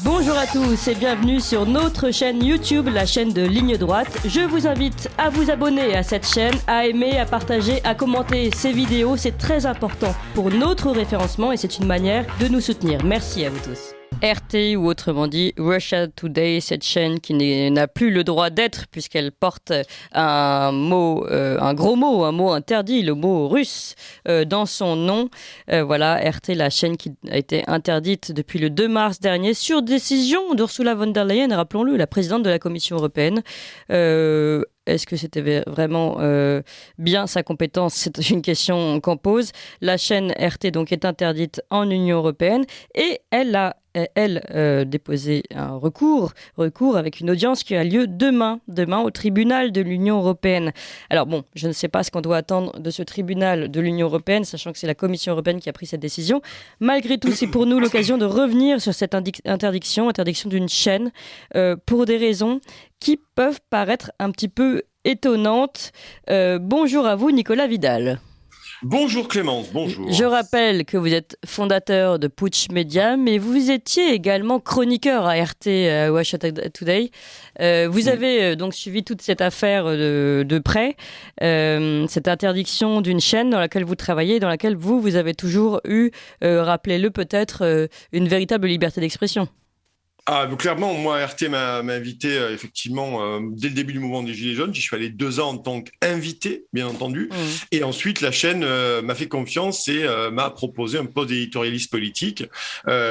Bonjour à tous et bienvenue sur notre chaîne YouTube, la chaîne de Ligne Droite. Je vous invite à vous abonner à cette chaîne, à aimer, à partager, à commenter ces vidéos. C'est très important pour notre référencement et c'est une manière de nous soutenir. Merci à vous tous. RT ou autrement dit Russia Today, cette chaîne qui n'a plus le droit d'être puisqu'elle porte un gros mot, un mot interdit, le mot russe dans son nom. Voilà, RT, la chaîne qui a été interdite depuis le 2 mars dernier sur décision d'Ursula von der Leyen, rappelons-le, la présidente de la Commission européenne. Est-ce que c'était vraiment bien sa compétence? C'est une question qu'on pose. La chaîne RT donc est interdite en Union européenne et elle a déposé un recours avec une audience qui a lieu demain au tribunal de l'Union européenne. Alors bon, je ne sais pas ce qu'on doit attendre de ce tribunal de l'Union européenne, sachant que c'est la Commission européenne qui a pris cette décision. Malgré tout, c'est pour nous l'occasion de revenir sur cette interdiction d'une chaîne, pour des raisons qui peuvent paraître un petit peu étonnantes. Bonjour à vous, Nicolas Vidal. Bonjour Clémence, bonjour. Je rappelle que vous êtes fondateur de Putsch Media, mais vous étiez également chroniqueur à RT, Russia Today. Vous avez donc suivi toute cette affaire de près, cette interdiction d'une chaîne dans laquelle vous travaillez, dans laquelle vous avez toujours eu, rappelez-le peut-être, une véritable liberté d'expression. Clairement, moi, RT m'a invité effectivement dès le début du mouvement des Gilets jaunes. J'y suis allé 2 ans en tant qu'invité, bien entendu. Et ensuite, la chaîne m'a fait confiance et m'a proposé un poste d'éditorialiste politique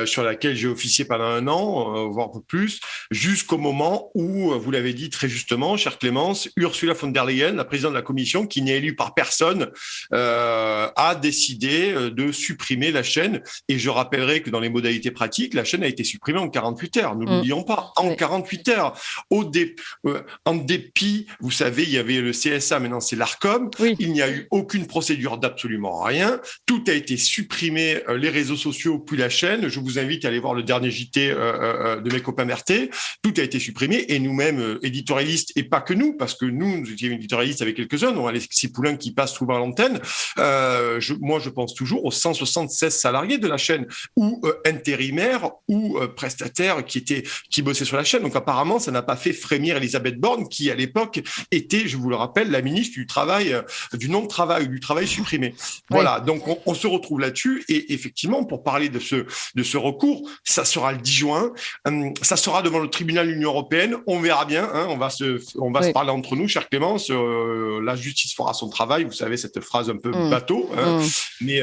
sur laquelle j'ai officié pendant 1 an, voire un peu plus, jusqu'au moment où, vous l'avez dit très justement, chère Clémence, Ursula von der Leyen, la présidente de la Commission, qui n'est élue par personne, a décidé de supprimer la chaîne. Et je rappellerai que dans les modalités pratiques, la chaîne a été supprimée en 48 heures. Ne l'oublions pas, en 48 heures. En dépit, vous savez, il y avait le CSA, maintenant c'est l'Arcom. Oui. Il n'y a eu aucune procédure d'absolument rien. Tout a été supprimé, les réseaux sociaux, puis la chaîne. Je vous invite à aller voir le dernier JT de mes copains RT. Tout a été supprimé et nous-mêmes, éditorialistes, et pas que nous, parce que nous étions éditorialistes avec quelques-uns. On a Alexis Poulain qui passe souvent à l'antenne. Moi, je pense toujours aux 176 salariés de la chaîne, ou intérimaires, ou prestataires qui bossait sur la chaîne. Donc apparemment, ça n'a pas fait frémir Elisabeth Borne, qui à l'époque était, je vous le rappelle, la ministre du travail, du non-travail, du travail supprimé. Voilà, donc on se retrouve là-dessus. Et effectivement, pour parler de ce recours, ça sera le 10 juin. Ça sera devant le tribunal de l'Union européenne. On verra bien. On va se parler entre nous, chère Clémence. La justice fera son travail. Vous savez, cette phrase un peu bateau. Mais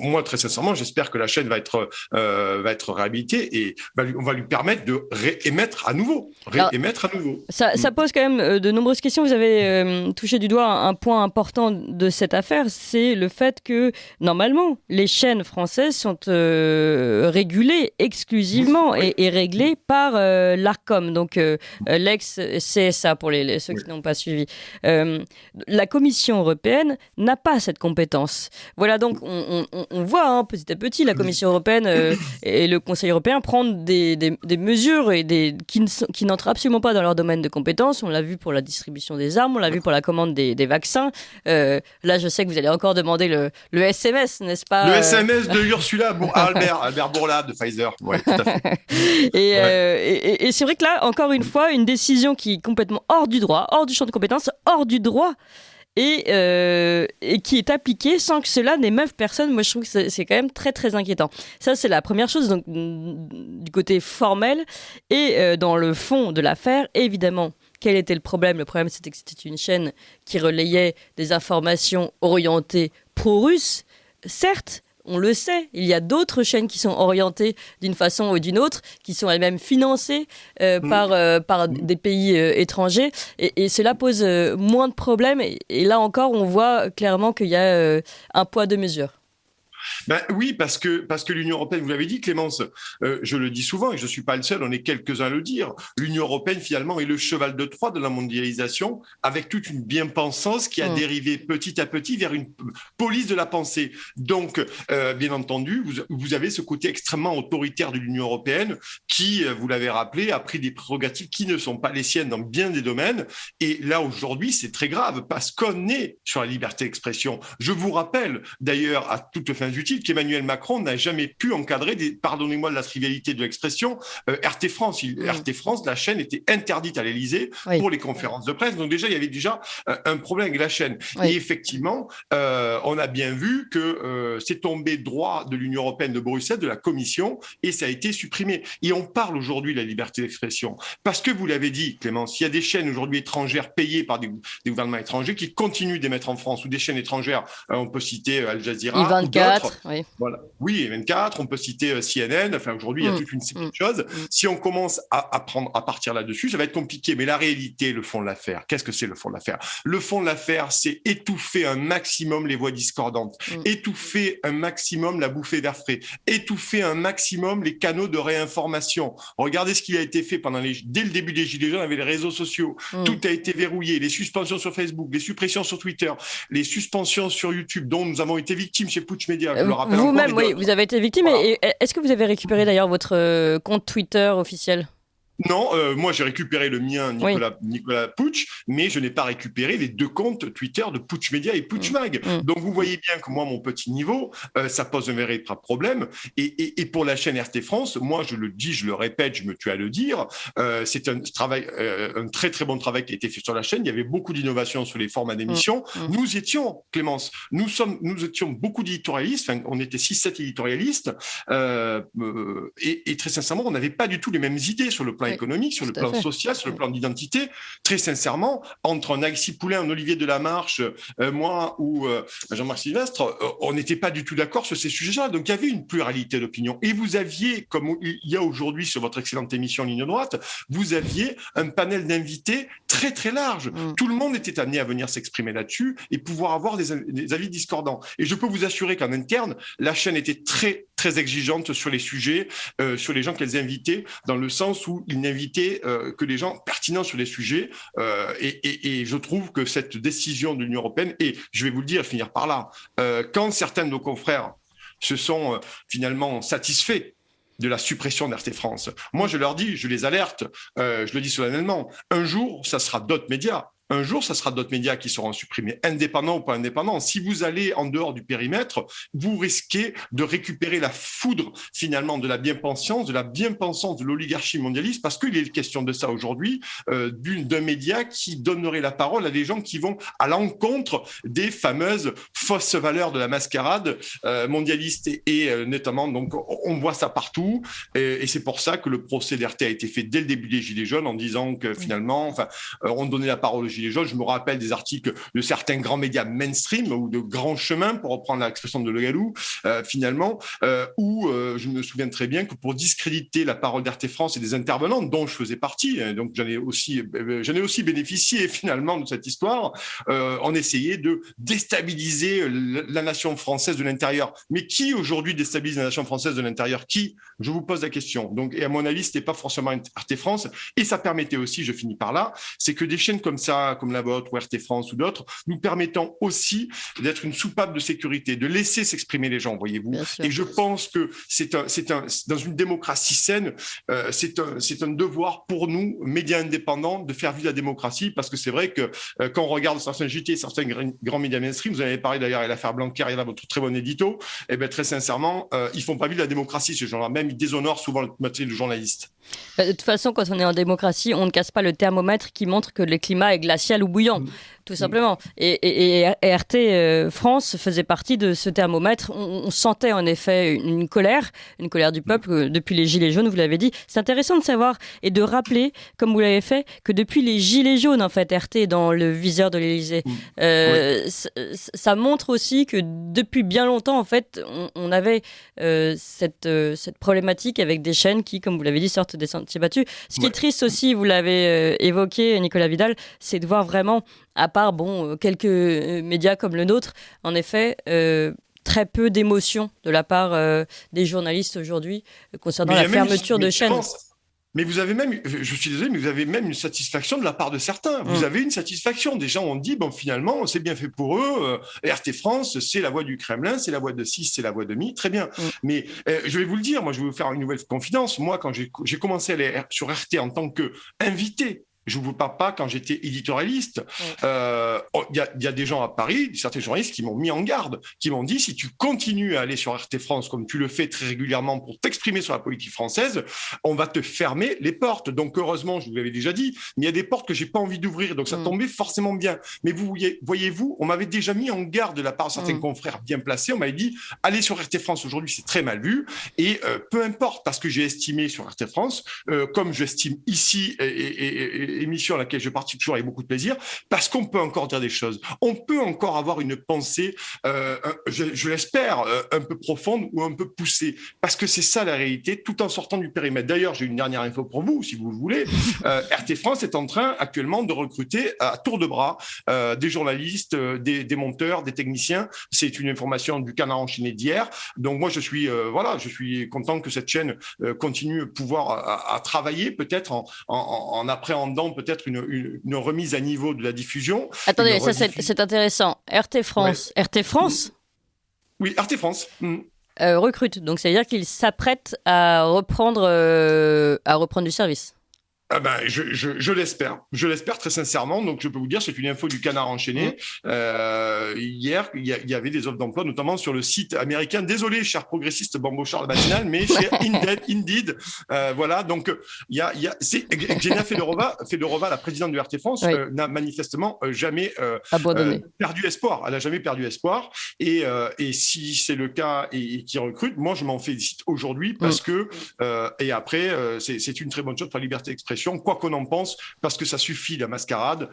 moi, très sincèrement, j'espère que la chaîne va être réhabilitée et on va lui permettre de réémettre à nouveau. Ça pose quand même de nombreuses questions. Vous avez touché du doigt un point important de cette affaire, c'est le fait que, normalement, les chaînes françaises sont régulées exclusivement et réglées par l'Arcom, donc l'ex-CSA pour ceux qui n'ont pas suivi. La Commission européenne n'a pas cette compétence. Voilà, donc on voit petit à petit la Commission européenne et le Conseil européen prendre des mesures qui n'entrent absolument pas dans leur domaine de compétences. On l'a vu pour la distribution des armes, on l'a vu pour la commande des vaccins. Là, je sais que vous allez encore demander le SMS, n'est-ce pas? Le SMS de Ursula, Albert Bourla de Pfizer. Oui, tout à fait. Et c'est vrai que là, encore une fois, une décision qui est complètement hors du droit, hors du champ de compétences, hors du droit, et qui est appliquée sans que cela n'émeuve personne. Moi, je trouve que c'est quand même très, très inquiétant. Ça, c'est la première chose, donc, du côté formel. Et dans le fond de l'affaire, évidemment, quel était le problème? Le problème, c'était que c'était une chaîne qui relayait des informations orientées pro-russes, certes. On le sait, il y a d'autres chaînes qui sont orientées d'une façon ou d'une autre, qui sont elles-mêmes financées par des pays étrangers. Et cela pose moins de problèmes. Et là encore, on voit clairement qu'il y a un poids, deux mesures. Oui, parce que l'Union européenne, vous l'avez dit, Clémence, je le dis souvent et je ne suis pas le seul, on est quelques-uns à le dire, l'Union européenne finalement est le cheval de Troie de la mondialisation, avec toute une bien-pensance qui a dérivé petit à petit vers une police de la pensée. Donc, bien entendu, vous avez ce côté extrêmement autoritaire de l'Union européenne qui, vous l'avez rappelé, a pris des prérogatives qui ne sont pas les siennes dans bien des domaines. Et là, aujourd'hui, c'est très grave parce qu'on est sur la liberté d'expression. Je vous rappelle, d'ailleurs, à toute fin très utile qu'Emmanuel Macron n'a jamais pu encadrer, pardonnez-moi de la trivialité de l'expression, RT France. RT France, la chaîne était interdite à l'Élysée pour les conférences de presse. Donc déjà, il y avait déjà un problème avec la chaîne. Et effectivement, on a bien vu que c'est tombé droit de l'Union européenne de Bruxelles, de la Commission, et ça a été supprimé. Et on parle aujourd'hui de la liberté d'expression. Parce que vous l'avez dit, Clémence, il y a des chaînes aujourd'hui étrangères payées par des gouvernements étrangers qui continuent d'émettre en France, ou des chaînes étrangères, on peut citer Al Jazeera, I24, ou voilà. Oui, I24, on peut citer CNN, enfin aujourd'hui il y a toute une série de choses. Si on commence à partir là-dessus, ça va être compliqué, mais la réalité, le fond de l'affaire, qu'est-ce que c'est le fond de l'affaire? Le fond de l'affaire, c'est étouffer un maximum les voix discordantes, étouffer un maximum la bouffée d'air frais, étouffer un maximum les canaux de réinformation. Regardez ce qui a été fait dès le début des Gilets jaunes avec les réseaux sociaux. Tout a été verrouillé, les suspensions sur Facebook, les suppressions sur Twitter, les suspensions sur YouTube, dont nous avons été victimes chez Putsch Media, je le rappelle encore. Vous-même, oui, vous avez été victime. Voilà. Et est-ce que vous avez récupéré d'ailleurs votre compte Twitter officiel ? Non, moi j'ai récupéré le mien, Nicolas Putsch, mais je n'ai pas récupéré les 2 comptes Twitter de Putsch Media et Putsch Mag. Donc vous voyez bien que moi, mon petit niveau, ça pose un véritable problème. Et pour la chaîne RT France, moi je le dis, je le répète, je me tue à le dire, c'est un très très bon travail qui a été fait sur la chaîne. Il y avait beaucoup d'innovations sur les formats d'émissions. Nous étions, Clémence, nous étions beaucoup d'éditorialistes, enfin, on était 6-7 éditorialistes, et très sincèrement, on n'avait pas du tout les mêmes idées sur le plan économique, sur le plan social, sur le plan d'identité. Très sincèrement, entre un Alexis Poulain, un Olivier Delamarche, moi ou Jean-Marc Sylvestre, on n'était pas du tout d'accord sur ces sujets-là. Donc il y avait une pluralité d'opinions. Et vous aviez, comme il y a aujourd'hui sur votre excellente émission Ligne droite, vous aviez un panel d'invités très très large. Tout le monde était amené à venir s'exprimer là-dessus et pouvoir avoir des avis discordants. Et je peux vous assurer qu'en interne, la chaîne était très très exigeante sur les sujets, sur les gens qu'elles invitaient, dans le sens où ils n'invitaient que les gens pertinents sur les sujets. Et je trouve que cette décision de l'Union européenne, et je vais vous le dire, finir par là, quand certains de nos confrères se sont finalement satisfaits de la suppression d'RT France, moi je leur dis, je les alerte, je le dis solennellement, un jour, ça sera d'autres médias. Un jour, ça sera d'autres médias qui seront supprimés, indépendants ou pas indépendants. Si vous allez en dehors du périmètre, vous risquez de récupérer la foudre, finalement, de la bien-pensance, de l'oligarchie mondialiste, parce qu'il est question de ça aujourd'hui, d'un média qui donnerait la parole à des gens qui vont à l'encontre des fameuses fausses valeurs de la mascarade mondialiste et notamment, donc, on voit ça partout. Et c'est pour ça que le procès d'RT a été fait dès le début des Gilets jaunes en disant que finalement, on donnait la parole aux Gilets jaunes. Je me rappelle des articles de certains grands médias mainstream ou de grands chemins, pour reprendre l'expression de Le Gallou, finalement, où je me souviens très bien que pour discréditer la parole d'RT France et des intervenants dont je faisais partie, donc j'en ai aussi bénéficié finalement de cette histoire, on essayait de déstabiliser la nation française de l'intérieur. Mais qui aujourd'hui déstabilise la nation française de l'intérieur? Qui? Je vous pose la question. Donc, et à mon avis, c'était pas forcément RT France, et ça permettait aussi, je finis par là, c'est que des chaînes comme ça, comme la vôtre ou RT France ou d'autres, nous permettant aussi d'être une soupape de sécurité, de laisser s'exprimer les gens, voyez-vous. Et je pense que dans une démocratie saine, c'est un devoir pour nous, médias indépendants, de faire vivre la démocratie, parce que c'est vrai que quand on regarde certains JT, certains grands médias mainstream, vous en avez parlé d'ailleurs à l'affaire Blanquer, il y a votre très bon édito, et bien très sincèrement, ils font pas vivre la démocratie, ces gens-là, même ils déshonorent souvent le métier de journaliste. De toute façon, quand on est en démocratie, on ne casse pas le thermomètre qui montre que le climat est glacial ou bouillant, tout simplement. Et RT France faisait partie de ce thermomètre. On sentait en effet une colère du peuple depuis les Gilets jaunes, vous l'avez dit. C'est intéressant de savoir et de rappeler, comme vous l'avez fait, que depuis les Gilets jaunes, en fait, RT est dans le viseur de l'Élysée. Ça montre aussi que depuis bien longtemps, en fait, on avait cette problématique avec des chaînes qui, comme vous l'avez dit, sortent des sentiers battus. Ce qui est triste aussi, vous l'avez évoqué, Nicolas Vidal, c'est de voir vraiment, à part quelques médias comme le nôtre, en effet, très peu d'émotion de la part des journalistes aujourd'hui concernant la fermeture de chaînes. Mais vous avez même, je suis désolé, mais vous avez même une satisfaction de la part de certains. Vous avez une satisfaction. Des gens ont dit, finalement, c'est bien fait pour eux. RT France, c'est la voix du Kremlin, c'est la voix de 6, c'est la voix de Mi. Très bien. Mais je vais vous le dire, moi, je vais vous faire une nouvelle confidence. Moi, quand j'ai commencé à aller sur RT en tant qu'invité, Je ne vous parle pas quand j'étais éditorialiste. Il y a des gens à Paris, certains journalistes qui m'ont mis en garde, qui m'ont dit, si tu continues à aller sur RT France comme tu le fais très régulièrement pour t'exprimer sur la politique française, on va te fermer les portes. Donc heureusement, je vous l'avais déjà dit, mais il y a des portes que j'ai pas envie d'ouvrir, donc ça tombait forcément bien. Mais voyez-vous, on m'avait déjà mis en garde de la part de certains confrères bien placés. On m'avait dit, allez sur RT France aujourd'hui, c'est très mal vu. Et peu importe, parce que j'ai estimé sur RT France, comme j'estime ici, et émission à laquelle je participe toujours avec beaucoup de plaisir, parce qu'on peut encore dire des choses. On peut encore avoir une pensée, je l'espère, un peu profonde ou un peu poussée, parce que c'est ça la réalité, tout en sortant du périmètre. D'ailleurs, j'ai une dernière info pour vous, si vous le voulez. RT France est en train actuellement de recruter à tour de bras des journalistes, des monteurs, des techniciens. C'est une information du Canard enchaîné d'hier. Donc moi, je suis content que cette chaîne continue de pouvoir à travailler, peut-être en appréhendant peut-être une remise à niveau de la diffusion. Attendez, ça c'est intéressant. RT France. Ouais. RT France ? Oui, RT France. Recrute. Donc ça veut dire qu'il s'apprête à reprendre du service. Ah ben, je l'espère. Je l'espère très sincèrement. Donc, je peux vous dire, c'est une info du Canard enchaîné. Hier, il y avait des offres d'emploi, notamment sur le site américain. Désolé, cher progressiste Bambo Charles Matinal, mais chez Indeed. Voilà. Donc, Xenia Fedorova, la présidente de RT France, n'a manifestement jamais perdu espoir. Elle n'a jamais perdu espoir. Et si c'est le cas et qui recrute, moi, je m'en félicite aujourd'hui parce que, et après, c'est une très bonne chose pour la liberté d'expression. Quoi qu'on en pense, parce que ça suffit la mascarade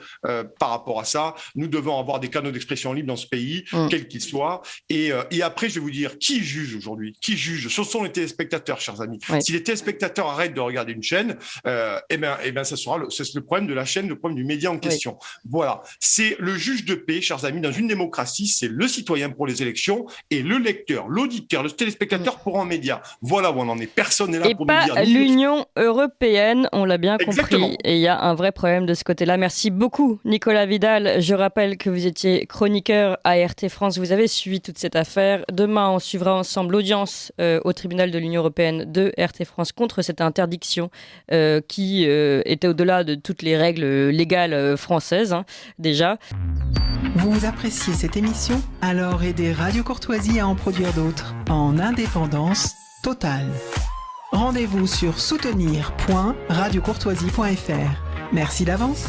par rapport à ça. Nous devons avoir des canaux d'expression libres dans ce pays, quels qu'ils soient. Et après, je vais vous dire, qui juge aujourd'hui ? Qui juge ? Ce sont les téléspectateurs, chers amis. Oui. Si les téléspectateurs arrêtent de regarder une chaîne, eh ben, ça sera c'est le problème de la chaîne, le problème du média en question. Oui. Voilà. C'est le juge de paix, chers amis, dans une démocratie, c'est le citoyen pour les élections et le lecteur, l'auditeur, le téléspectateur pour un média. Voilà où on en est. Personne n'est là pour nous dire. Et pas l'Union européenne, on l'a bien compris. Exactement. Et il y a un vrai problème de ce côté-là. Merci beaucoup, Nicolas Vidal. Je rappelle que vous étiez chroniqueur à RT France. Vous avez suivi toute cette affaire. Demain, on suivra ensemble l'audience au tribunal de l'Union européenne de RT France contre cette interdiction qui était au-delà de toutes les règles légales françaises, déjà. Vous appréciez cette émission ? Alors aidez Radio Courtoisie à en produire d'autres en indépendance totale. Rendez-vous sur soutenir.radiocourtoisie.fr. Merci d'avance.